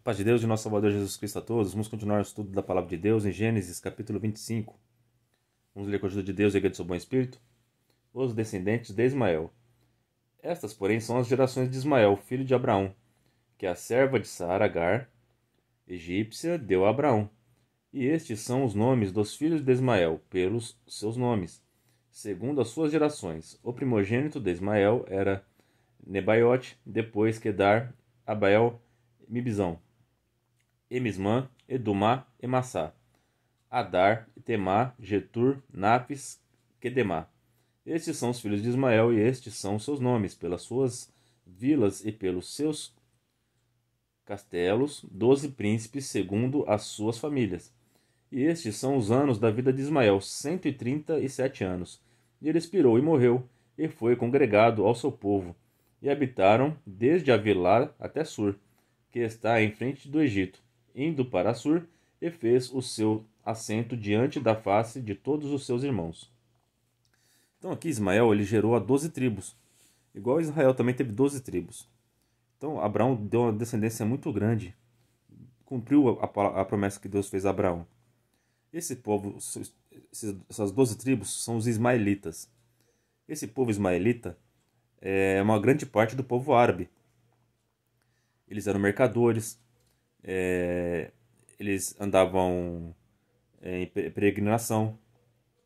Paz de Deus e nosso Salvador Jesus Cristo a todos. Vamos continuar o estudo da Palavra de Deus em Gênesis, capítulo 25. Vamos ler com a ajuda de Deus e a igreja do seu bom espírito. Os descendentes de Ismael. Estas, porém, são as gerações de Ismael, filho de Abraão, que a serva de Sara, Agar, egípcia, deu a Abraão. E estes são os nomes dos filhos de Ismael, pelos seus nomes, segundo as suas gerações. O primogênito de Ismael era Nebaiote, depois Quedar, Abael, Mibzão, Emismã, Edumá e Massá, Adar, Temá, Getur, Napis, Quedemá. Estes são os filhos de Ismael, e estes são seus nomes, pelas suas vilas e pelos seus castelos, 12 príncipes, segundo as suas famílias. E estes são os anos da vida de Ismael, 137 anos. E ele expirou e morreu, e foi congregado ao seu povo, e habitaram desde Avilá até Sur, que está em frente do Egito, indo para Assur, e fez o seu assento diante da face de todos os seus irmãos. Então aqui Ismael ele gerou a 12 tribos, igual Israel também teve 12 tribos. Então Abraão deu uma descendência muito grande, cumpriu a promessa que Deus fez a Abraão. Esse povo, essas 12 tribos são os ismaelitas. Esse povo ismaelita é uma grande parte do povo árabe. Eles eram mercadores, eles andavam em peregrinação,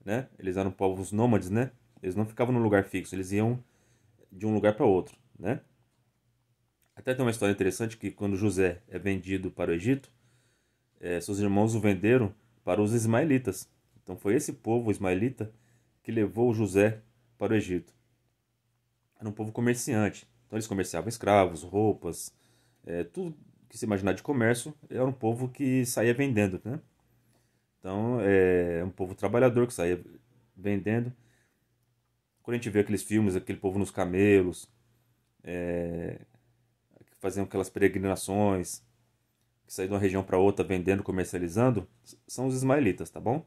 né? Eles eram povos nômades, né? Eles não ficavam num lugar fixo, eles iam de um lugar para outro, né? Até tem uma história interessante que quando José é vendido para o Egito, seus irmãos o venderam para os ismaelitas. Então foi esse povo ismaelita que levou José para o Egito. Era um povo comerciante, então eles comerciavam escravos, roupas, tudo que se imaginar de comércio, era um povo que saía vendendo, né? Então, é um povo trabalhador que saía vendendo. Quando a gente vê aqueles filmes, aquele povo nos camelos, que faziam aquelas peregrinações, que saíam de uma região para outra vendendo, comercializando, são os ismaelitas, tá bom?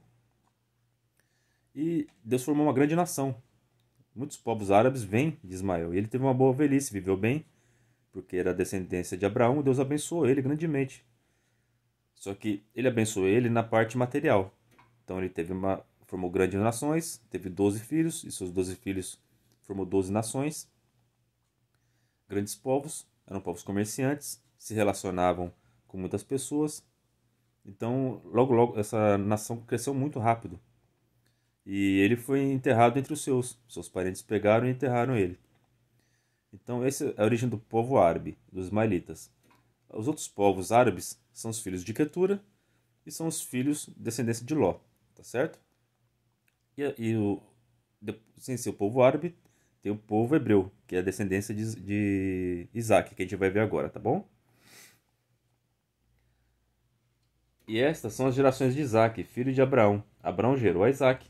E Deus formou uma grande nação. Muitos povos árabes vêm de Ismael. E ele teve uma boa velhice, viveu bem, porque era descendência de Abraão, Deus abençoou ele grandemente. Só que ele abençoou ele na parte material. Então ele formou grandes nações, teve 12 filhos, e seus 12 filhos formou 12 nações. Grandes povos, eram povos comerciantes, se relacionavam com muitas pessoas. Então, logo logo, essa nação cresceu muito rápido. E ele foi enterrado entre os seus. Seus parentes pegaram e enterraram ele. Então, essa é a origem do povo árabe, dos ismaelitas. Os outros povos árabes são os filhos de Quetura e são os filhos descendentes de Ló, tá certo? Sem ser o povo árabe, tem o povo hebreu, que é a descendência de Isaac, que a gente vai ver agora, tá bom? E estas são as gerações de Isaac, filho de Abraão. Abraão gerou a Isaac,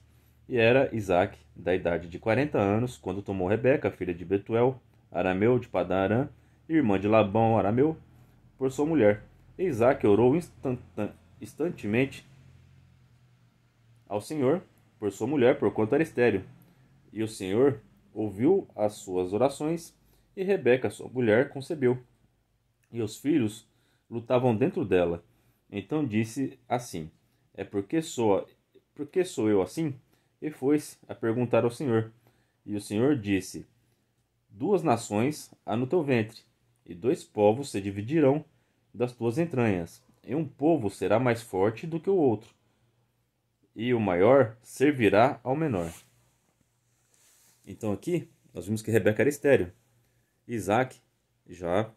e era Isaac da idade de 40 anos, quando tomou Rebeca, filha de Betuel, arameu de Padã Arã, irmã de Labão, arameu, por sua mulher. E Isaac orou instantemente ao Senhor por sua mulher, porquanto era estéril. E o Senhor ouviu as suas orações, e Rebeca, sua mulher, concebeu. E os filhos lutavam dentro dela. Então disse assim: porque sou eu assim? E foi-se a perguntar ao Senhor. E o Senhor disse: 2 nações há no teu ventre, e 2 povos se dividirão das tuas entranhas, e um povo será mais forte do que o outro, e o maior servirá ao menor. Então aqui nós vimos que Rebeca era estéril. Isaac já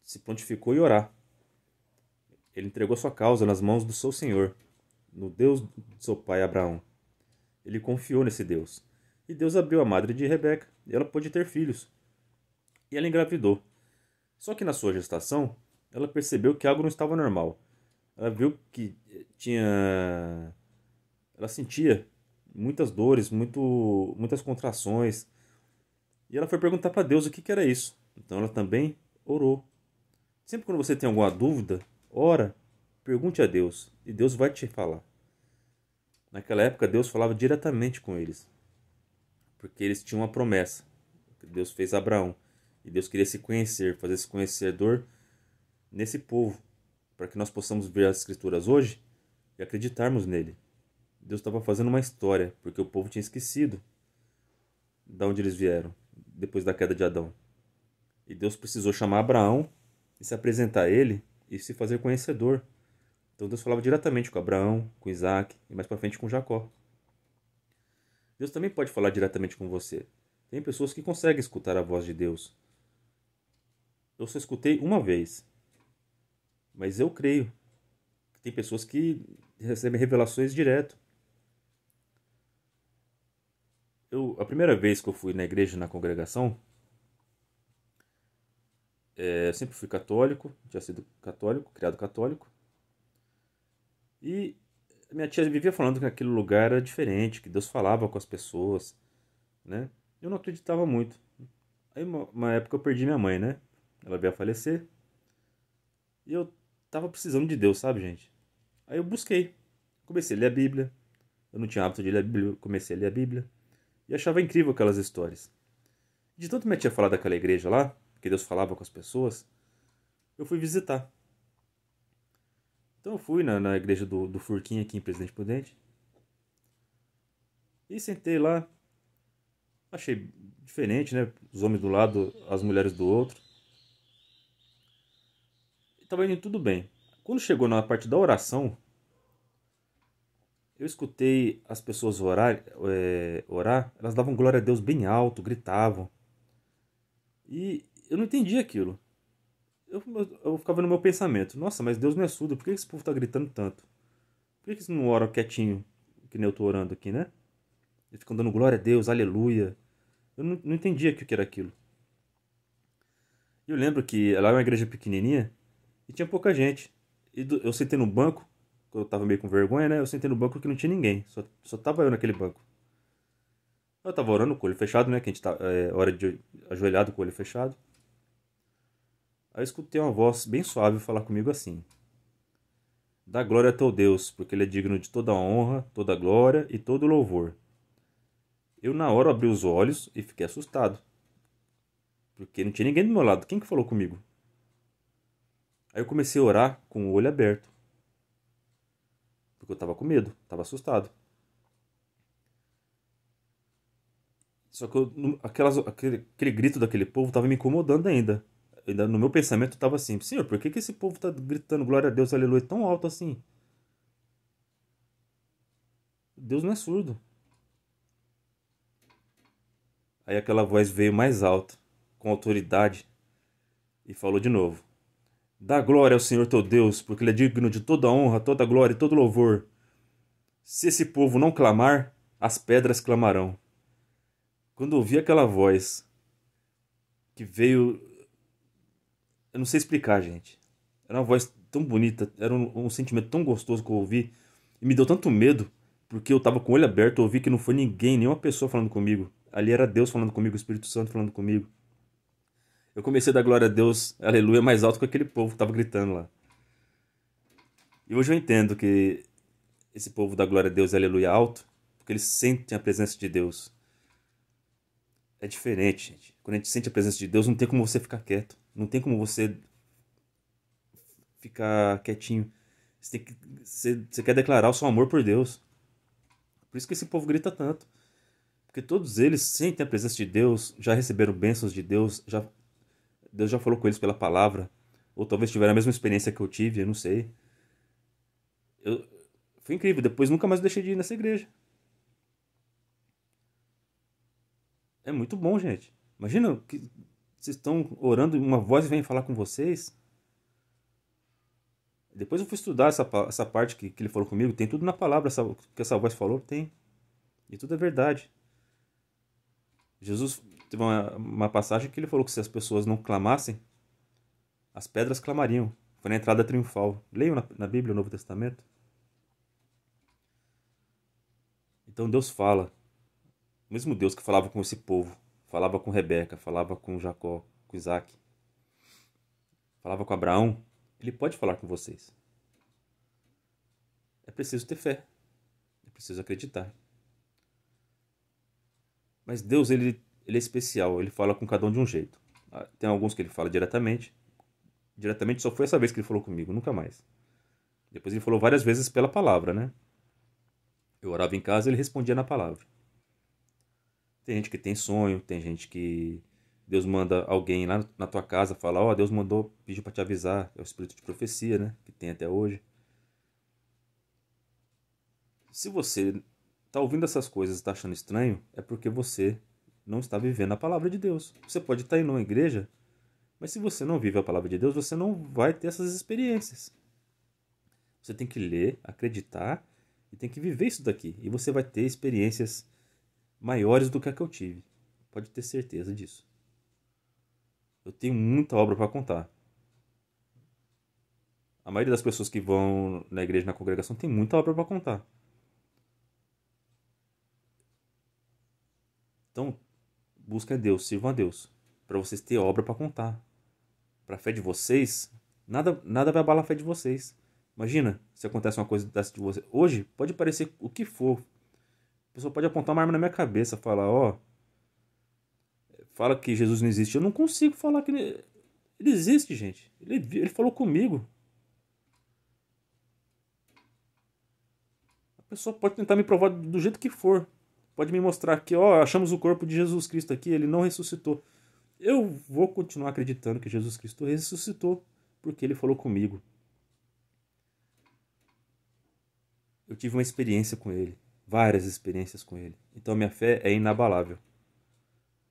se prontificou em orar. Ele entregou sua causa nas mãos do seu Senhor, no Deus de seu pai Abraão. Ele confiou nesse Deus. E Deus abriu a madre de Rebeca, e ela pôde ter filhos. E ela engravidou. Só que na sua gestação, ela percebeu que algo não estava normal. Ela viu que ela sentia muitas dores, muitas contrações. E ela foi perguntar para Deus o que era isso. Então ela também orou. Sempre quando você tem alguma dúvida, ora, pergunte a Deus, e Deus vai te falar. Naquela época, Deus falava diretamente com eles, porque eles tinham uma promessa que Deus fez a Abraão. E Deus queria se conhecer, fazer se conhecedor nesse povo, para que nós possamos ver as Escrituras hoje e acreditarmos nele. Deus estava fazendo uma história, porque o povo tinha esquecido de onde eles vieram, depois da queda de Adão. E Deus precisou chamar Abraão e se apresentar a ele e se fazer conhecedor. Então Deus falava diretamente com Abraão, com Isaac e mais para frente com Jacó. Deus também pode falar diretamente com você. Tem pessoas que conseguem escutar a voz de Deus. Eu só escutei uma vez, mas eu creio que tem pessoas que recebem revelações direto. A primeira vez que eu fui na igreja, na congregação, eu sempre fui católico, tinha sido católico, criado católico. E minha tia vivia falando que aquele lugar era diferente, que Deus falava com as pessoas, né? Eu não acreditava muito. Aí uma época eu perdi minha mãe, né? Ela veio a falecer. E eu tava precisando de Deus, sabe, gente? Aí eu busquei. Comecei a ler a Bíblia. Eu não tinha hábito de ler a Bíblia, eu comecei a ler a Bíblia. E achava incrível aquelas histórias. De tanto minha tia falar daquela igreja lá, que Deus falava com as pessoas, eu fui visitar. Então eu fui na igreja do Furquinho aqui em Presidente Prudente. E sentei lá. Achei diferente, né? Os homens do lado, as mulheres do outro. E tava indo tudo bem. Quando chegou na parte da oração, eu escutei as pessoas orar, elas davam glória a Deus bem alto, gritavam. E eu não entendi aquilo. Eu ficava no meu pensamento, nossa, mas Deus não é surdo, por que esse povo tá gritando tanto? Por que eles não oram quietinho, que nem eu tô orando aqui, né? Eles ficam dando glória a Deus, aleluia. Eu não entendia o que era aquilo. E eu lembro que lá era uma igreja pequenininha e tinha pouca gente. Eu sentei no banco, eu tava meio com vergonha, né? Eu sentei no banco que não tinha ninguém, só tava eu naquele banco. Eu tava orando com o olho fechado, né? Que a gente tá, hora de ajoelhado com o olho fechado. Aí eu escutei uma voz bem suave falar comigo assim: dá glória a teu Deus, porque ele é digno de toda honra, toda glória e todo louvor. Eu na hora abri os olhos e fiquei assustado, porque não tinha ninguém do meu lado. Quem que falou comigo? Aí eu comecei a orar com o olho aberto, porque eu tava com medo, tava assustado. Só que aquele grito daquele povo tava me incomodando ainda. Ainda no meu pensamento tava assim: Senhor, por que esse povo tá gritando glória a Deus, aleluia, tão alto assim? Deus não é surdo. Aí aquela voz veio mais alta, com autoridade, e falou de novo: dá glória ao Senhor teu Deus, porque ele é digno de toda honra, toda glória e todo louvor. Se esse povo não clamar, as pedras clamarão. Quando eu ouvi aquela voz que veio, eu não sei explicar, gente. Era uma voz tão bonita, era um sentimento tão gostoso que eu ouvi, e me deu tanto medo, porque eu tava com o olho aberto, eu ouvi que não foi ninguém, nenhuma pessoa falando comigo. Ali era Deus falando comigo, o Espírito Santo falando comigo. Eu comecei a dar glória a Deus, aleluia, mais alto que aquele povo que tava gritando lá. E hoje eu entendo que esse povo dá glória a Deus, aleluia, alto, porque eles sentem a presença de Deus. É diferente, gente. Quando a gente sente a presença de Deus, não tem como você ficar quieto. Não tem como você ficar quietinho. Você quer declarar o seu amor por Deus. Por isso que esse povo grita tanto. Porque todos eles sentem a presença de Deus, já receberam bênçãos de Deus, Deus já falou com eles pela palavra. Ou talvez tiveram a mesma experiência que eu tive, eu não sei. Eu, Foi incrível. Depois nunca mais deixei de ir nessa igreja. É muito bom, gente. Imagina que vocês estão orando e uma voz vem falar com vocês. Depois eu fui estudar essa parte que ele falou comigo. Tem tudo na palavra que essa voz falou. Tem. E tudo é verdade. Jesus teve uma passagem que ele falou que se as pessoas não clamassem, as pedras clamariam. Foi na entrada triunfal. Leiam na Bíblia, o Novo Testamento. Então Deus fala. O mesmo Deus que falava com esse povo. Falava com Rebeca, falava com Jacó, com Isaac. Falava com Abraão. Ele pode falar com vocês. É preciso ter fé. É preciso acreditar. Mas Deus, ele é especial. Ele fala com cada um de um jeito. Tem alguns que ele fala diretamente. Diretamente só foi essa vez que ele falou comigo, nunca mais. Depois ele falou várias vezes pela palavra, né? Eu orava em casa e ele respondia na palavra. Tem gente que tem sonho, tem gente que Deus manda alguém lá na tua casa falar, ó, Deus mandou, pediu para te avisar. É o espírito de profecia, né? Que tem até hoje. Se você tá ouvindo essas coisas e está achando estranho, é porque você não está vivendo a palavra de Deus. Você pode estar indo numa igreja, mas se você não vive a palavra de Deus, você não vai ter essas experiências. Você tem que ler, acreditar e tem que viver isso daqui. E você vai ter experiências maiores do que a que eu tive. Pode ter certeza disso. Eu tenho muita obra para contar. A maioria das pessoas que vão na igreja, na congregação, tem muita obra para contar. Então, busquem a Deus, sirvam a Deus, para vocês terem obra para contar. Para a fé de vocês, nada vai abalar a fé de vocês. Imagina se acontece uma coisa dessa de você. Hoje, pode parecer o que for. A pessoa pode apontar uma arma na minha cabeça, falar, ó, fala que Jesus não existe. Eu não consigo falar que ele existe, gente. Ele falou comigo. A pessoa pode tentar me provar do jeito que for. Pode me mostrar que, ó, achamos o corpo de Jesus Cristo aqui, ele não ressuscitou. Eu vou continuar acreditando que Jesus Cristo ressuscitou, porque ele falou comigo. Eu tive uma experiência com ele, várias experiências com ele. Então a minha fé é inabalável.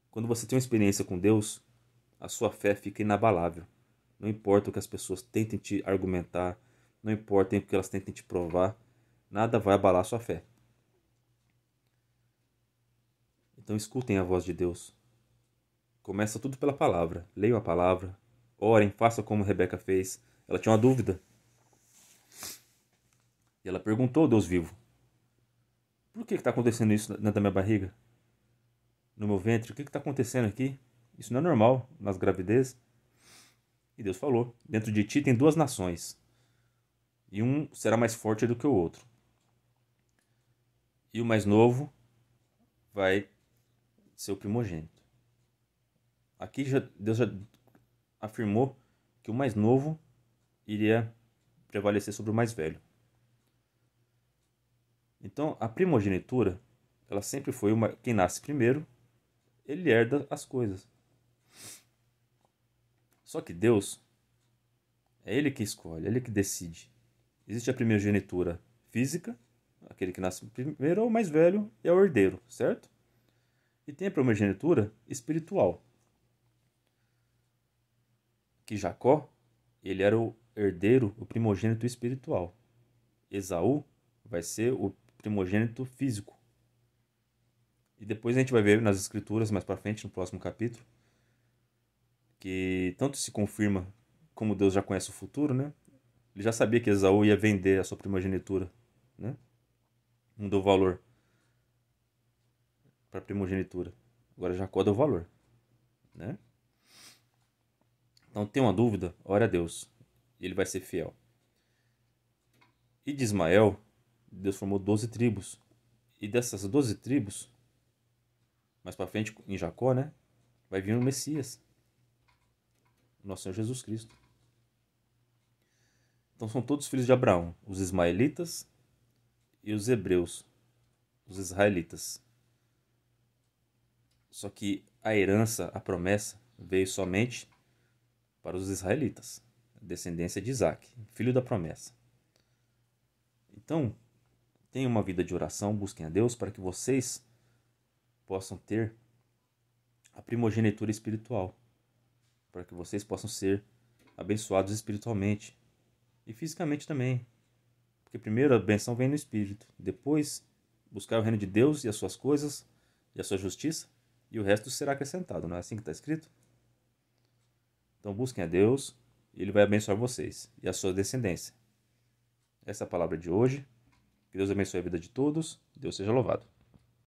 Quando você tem uma experiência com Deus, a sua fé fica inabalável. Não importa o que as pessoas tentem te argumentar, não importa o que elas tentem te provar, nada vai abalar a sua fé. Então escutem a voz de Deus. Começa tudo pela palavra. Leiam a palavra, orem, façam como Rebeca fez. Ela tinha uma dúvida. E ela perguntou ao Deus vivo: por que está acontecendo isso dentro da minha barriga? No meu ventre? O que está acontecendo aqui? Isso não é normal nas gravidez. E Deus falou: dentro de ti tem duas nações. E um será mais forte do que o outro. E o mais novo vai ser o primogênito. Aqui Deus já afirmou que o mais novo iria prevalecer sobre o mais velho. Então, a primogenitura, ela sempre foi quem nasce primeiro, ele herda as coisas. Só que Deus, é ele que escolhe, é ele que decide. Existe a primogenitura física, aquele que nasce primeiro é o mais velho, é o herdeiro, certo? E tem a primogenitura espiritual, que Jacó, ele era o herdeiro, o primogênito espiritual. Esaú vai ser o primogênito físico. E depois a gente vai ver nas escrituras, mais para frente, no próximo capítulo, que tanto se confirma como Deus já conhece o futuro, né? Ele já sabia que Esaú ia vender a sua primogenitura, né? Não deu valor para a primogenitura. Agora Jacó deu valor, né? Então tem uma dúvida, ore a Deus. E ele vai ser fiel. E de Ismael, Deus formou 12 tribos. E dessas 12 tribos, mais para frente em Jacó, né? Vai vir o Messias. O nosso Senhor Jesus Cristo. Então são todos filhos de Abraão. Os ismaelitas e os hebreus. Os israelitas. Só que a herança, a promessa, veio somente para os israelitas, a descendência de Isaac, filho da promessa. Então, tenham uma vida de oração, busquem a Deus para que vocês possam ter a primogenitura espiritual, para que vocês possam ser abençoados espiritualmente e fisicamente também. Porque primeiro a benção vem no espírito, depois buscar o reino de Deus e as suas coisas e a sua justiça, e o resto será acrescentado, não é assim que está escrito? Então busquem a Deus e Ele vai abençoar vocês e a sua descendência. Essa é a palavra de hoje. Que Deus abençoe a vida de todos. Deus seja louvado.